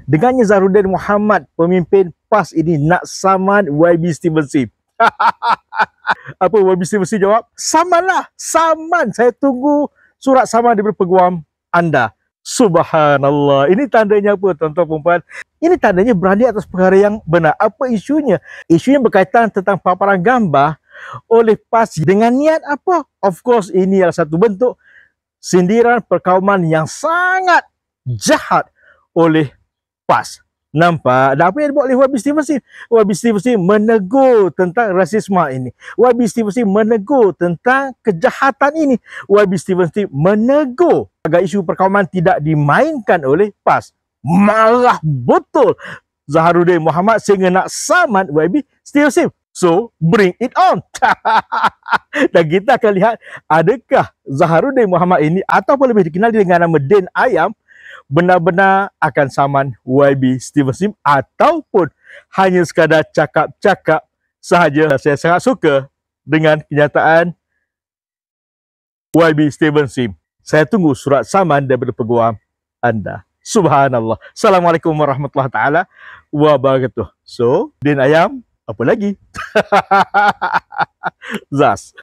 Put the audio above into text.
Dengannya Zahruddin Muhammad, pemimpin PAS ini nak saman YB Steven Sim. Apa YB Steven Sim jawab? Samanlah, saman. Saya tunggu surat saman daripada peguam anda. Subhanallah. Ini tandanya apa, tuan-tuan dan puan? Ini tandanya berani atas perkara yang benar. Apa isunya? Isunya berkaitan tentang paparan gambar oleh PAS dengan niat apa? Of course, ini adalah satu bentuk sindiran perkauman yang sangat jahat oleh PAS. Nampak? Dan apa yang dibuat oleh YB Steven Sim? YB Steven Sim menegur tentang rasisme ini. YB Steven Sim menegur tentang kejahatan ini. YB Steven Sim menegur agar isu perkauman tidak dimainkan oleh PAS. Marah betul Zahruddin Muhammad sehingga nak saman YB Steven Sim. So, bring it on. Dan kita akan lihat adakah Zahruddin Muhammad ini ataupun lebih dikenal dengan nama Den Ayam benar-benar akan saman YB Steven Sim ataupun hanya sekadar cakap-cakap sahaja. Saya sangat suka dengan kenyataan YB Steven Sim. Saya tunggu surat saman daripada peguam anda. Subhanallah. Assalamualaikum warahmatullahi taala wabarakatuh. So, Den Ayam, apa lagi? Zas.